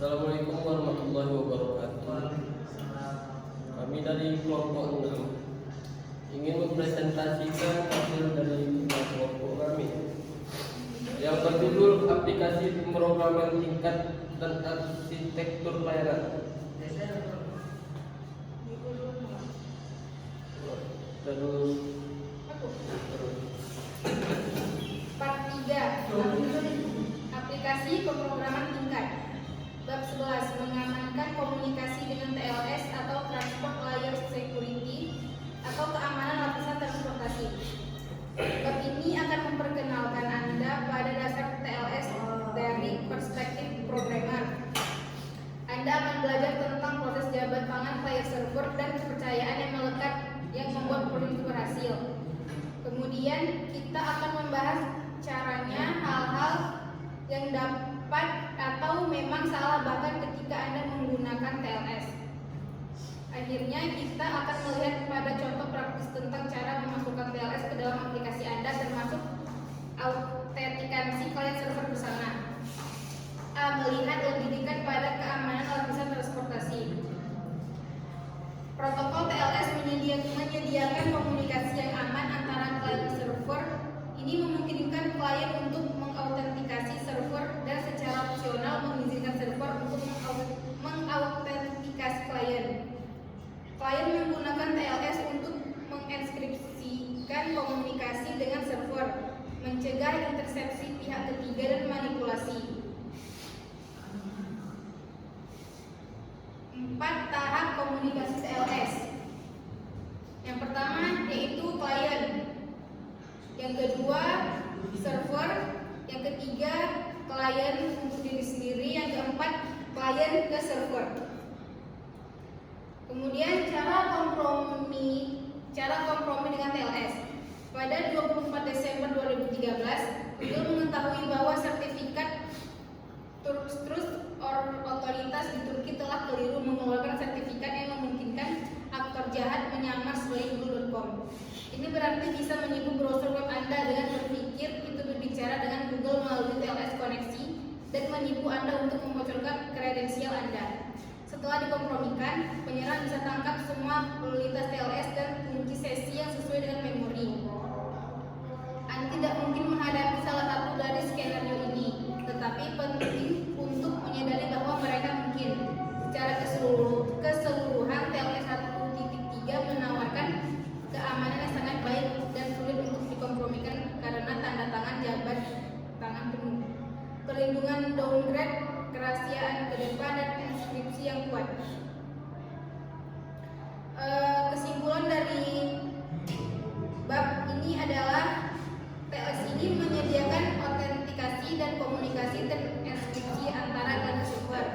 Assalamualaikum warahmatullahi wabarakatuh. Kami dari kelompok 6 ingin mempresentasikan hasil dari kelompok kami yang berjudul aplikasi pemrograman tingkat dan arsitektur layanan. Part 3 aplikasi pemrograman tingkat. Bab 11 mengamankan komunikasi dengan TLS atau Transport Layer Security atau keamanan lapisan transportasi. Bab ini akan memperkenalkan Anda pada dasar TLS dari perspektif programmer. Anda akan belajar tentang proses jabat tangan client server dan kepercayaan yang melekat yang membuat produk itu berhasil. Kemudian kita akan membahas caranya hal-hal yang dapat atau memang salah bahkan ketika Anda menggunakan TLS. Akhirnya kita akan melihat pada contoh praktis tentang cara memasukkan TLS ke dalam aplikasi Anda termasuk autentikasi client server bersama. Melihat lebih dekat pada keamanan lapisan transportasi. Protokol TLS menyediakan komunikasi yang aman antara client server. Ini memungkinkan klien untuk mengautentikasi server dan secara opsional mengizinkan server untuk mengautentikasi klien. Klien menggunakan TLS untuk menginskripsikan komunikasi dengan server, mencegah intersepsi pihak ketiga dan manipulasi. 4 tahap komunikasi TLS. Yang pertama yaitu klien, yang kedua server, yang ketiga klien untuk diri sendiri, yang keempat klien ke server. Kemudian cara kompromi dengan TLS. Pada 24 Desember 2013, Google mengetahui bahwa sertifikat Trust otoritas di Turki telah keliru mengeluarkan sertifikat yang memungkinkan aktor jahat menyamar sebagai Google.com. Ini berarti bisa menipu browser web Anda dengan berpikir itu berbicara dengan Google melalui TLS koneksi dan menipu Anda untuk membocorkan kredensial Anda. Setelah dikompromikan, penyerang bisa tangkap semua lalu lintas TLS dan kunci sesi yang sesuai dengan memori. Anda tidak mungkin menghadapi salah satu dari skenario ini, tetapi penting untuk menyadari bahwa mereka mungkin. Secara keseluruhan TLS 1.3 menawarkan keamanan yang sangat baik dan sulit untuk dikompromikan karena tanda tangan jabat tangan penuh, perlindungan downgrade, kerahasiaan ke depan, dan inskripsi yang kuat. Kesimpulan dari bab ini adalah TLS ini menyediakan autentikasi dan komunikasi terinskripsi antara dan server.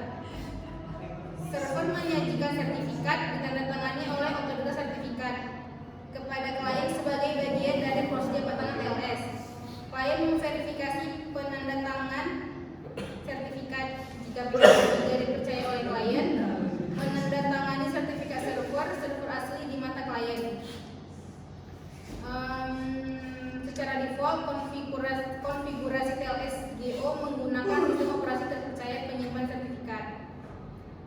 Server menyajikan sertifikat ditandatangani oleh otoritas sertifikat kepada klien sebagai bagian dari proses jabat tangan TLS. Klien memverifikasi penandatangan sertifikat jika tidak dipercaya oleh klien, menandatangani sertifikat server asli di mata klien. Secara default, konfigurasi TLS GO menggunakan sistem operasi terpercaya penyimpan sertifikat.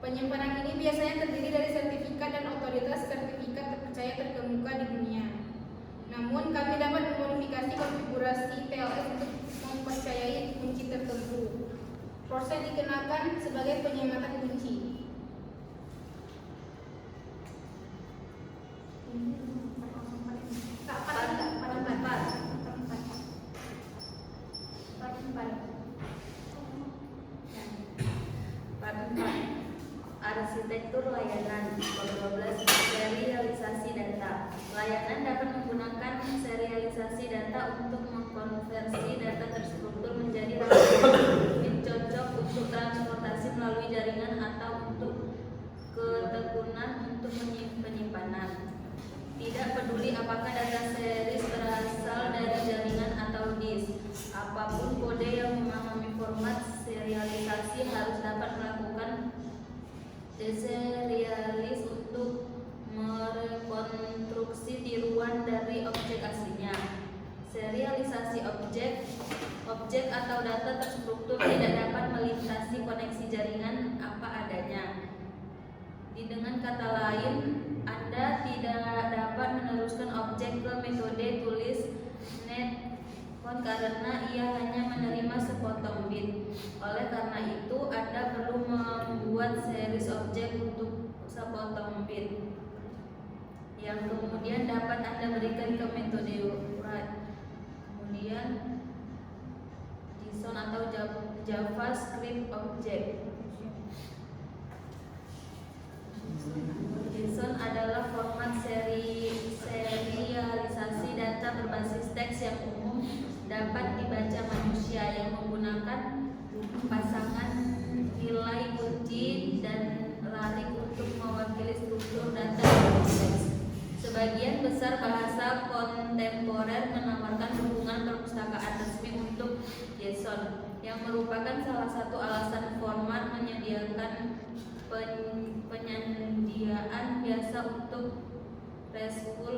Penyimpanan ini biasanya terdiri dari sertifikat dan otoritas sertifikat terpercaya terkemuka di dunia. Namun, kami dapat memodifikasi konfigurasi TLS untuk mempercayai kunci tertentu. Proses dikenakan sebagai penyematan kunci. Arsitektur layanan. 12. Serialisasi data. Layanan dapat menggunakan serialisasi data untuk mengkonversi data terstruktur menjadi yang cocok untuk transportasi melalui jaringan atau untuk ketekunan untuk penyimpanan. Tidak peduli apakah data series berasal dari jaringan atau disk, apapun kode yang memahami format serialisasi harus dapat melakukan deserialis untuk merekonstruksi tiruan dari objek aslinya. Serialisasi objek atau data terstruktur tidak dapat melintasi koneksi jaringan karena ia hanya menerima sepotong bit. Oleh karena itu, Anda perlu membuat series objek untuk sepotong bit yang kemudian dapat Anda berikan ke metode write. Kemudian JSON atau JavaScript object. JSON adalah format serialisasi data berbasis teks yang umum dapat dibaca manusia yang menggunakan pasangan nilai kunci dan larik untuk mewakili struktur data teks. Sebagian besar bahasa kontemporer menawarkan dukungan perpustakaan resmi untuk JSON, yang merupakan salah satu alasan format menyediakan penyediaan biasa untuk RESTful.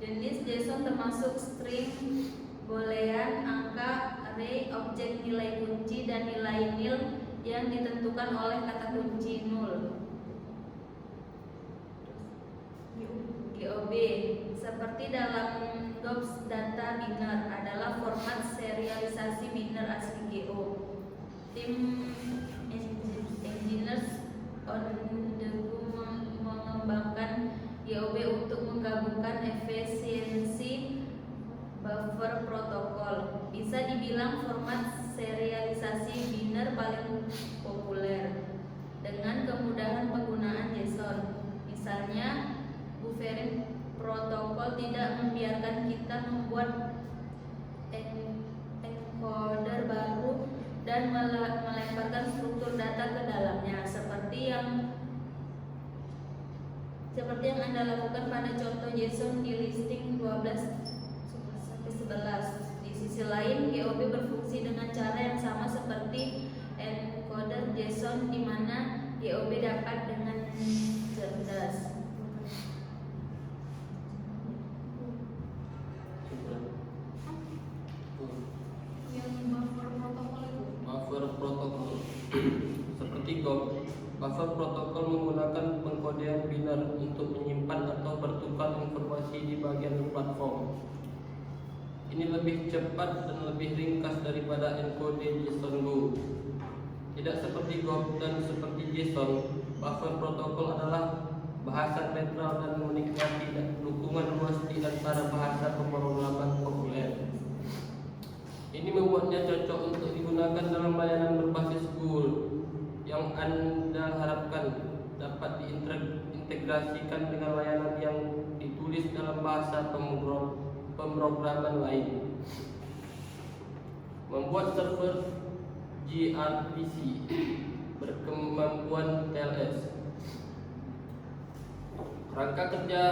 Jenis JSON termasuk string, boolean, angka, array, objek nilai kunci, dan nilai nil yang ditentukan oleh kata kunci null. GOB, seperti dalam GOBS, data biner adalah format serialisasi biner asli GO. Tim engineers on the go mengembangkan GOB untuk menggabungkan efisiensi buffer protokol. Bisa dibilang format serialisasi biner paling populer dengan kemudahan penggunaan JSON. Misalnya, buffering protokol tidak membiarkan kita membuat encoder baru dan melemparkan struktur data ke dalamnya, seperti yang Anda lakukan pada contoh JSON di listing 12-11. Di sisi lain, GOB berfungsi dengan cara yang sama seperti encoder JSON, di mana GOB dapat dengan cerdas buffer protokol. Seperti GOB, buffer protokol menggunakan pengkodean biner untuk menyimpan atau bertukar informasi di bagian platform. Ini lebih cepat dan lebih ringkas daripada encode JSON Go. Tidak seperti GOB dan seperti JSON, buffer protokol adalah bahasa netral dan menikmati dukungan luas di antara bahasa pemrograman populer. Ini membuatnya cocok untuk digunakan dalam layanan berbasis Google yang Anda harapkan dapat diintegrasikan dengan layanan yang ditulis dalam bahasa pemrograman lain. Membuat server gRPC berkemampuan TLS. Kerangka kerja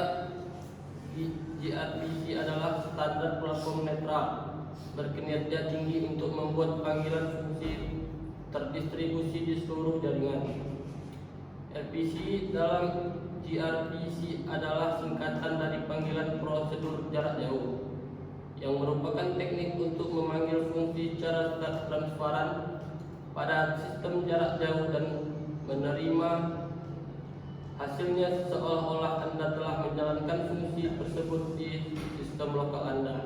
gRPC adalah standar platform netral berkinerja tinggi untuk membuat panggilan fungsi terdistribusi di seluruh jaringan. RPC dalam gRPC adalah singkatan dari panggilan prosedur jarak jauh, yang merupakan teknik untuk memanggil fungsi secara transparan pada sistem jarak jauh dan menerima hasilnya seolah-olah Anda telah menjalankan fungsi tersebut di sistem lokal Anda.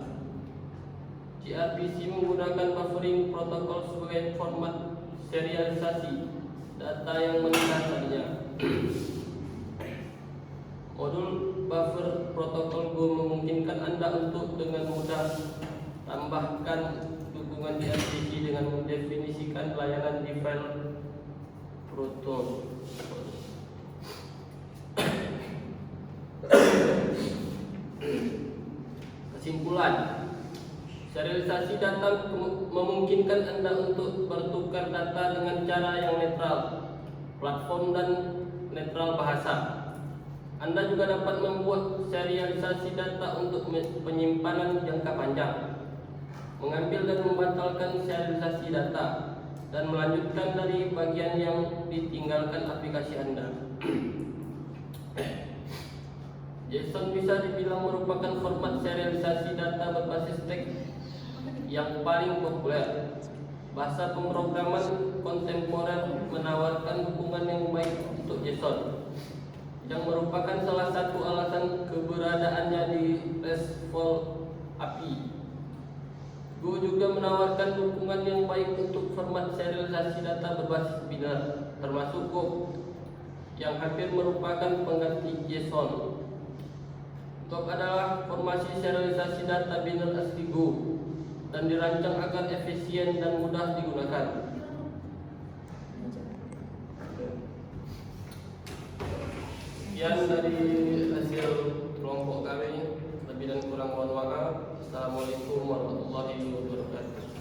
gRPC menggunakan buffering protokol sebagai format serialisasi data yang mendasarnya. Modul buffer protokol Go memungkinkan Anda untuk dengan mudah tambahkan dukungan gRPC dengan mendefinisikan layanan di file protokol. Kesimpulan, serialisasi data memungkinkan Anda untuk bertukar data dengan cara yang netral, platform dan netral bahasa. Anda juga dapat membuat serialisasi data untuk penyimpanan jangka panjang, mengambil dan membatalkan serialisasi data, dan melanjutkan dari bagian yang ditinggalkan aplikasi Anda. JSON bisa dibilang merupakan format serialisasi data berbasis teks yang paling populer. Bahasa pemrograman kontemporer menawarkan dukungan yang baik untuk JSON, yang merupakan salah satu alasan keberadaannya di RESTful API. Go juga menawarkan dukungan yang baik untuk format serialisasi data berbasis binar, termasuk Go, yang hampir merupakan pengganti JSON. Go adalah formasi serialisasi data binar asli Go dan dirancang agar efisien dan mudah digunakan. Sekian dari hasil kelompok kami. Lebih dan kurang mohon maaf. Assalamualaikum warahmatullahi wabarakatuh.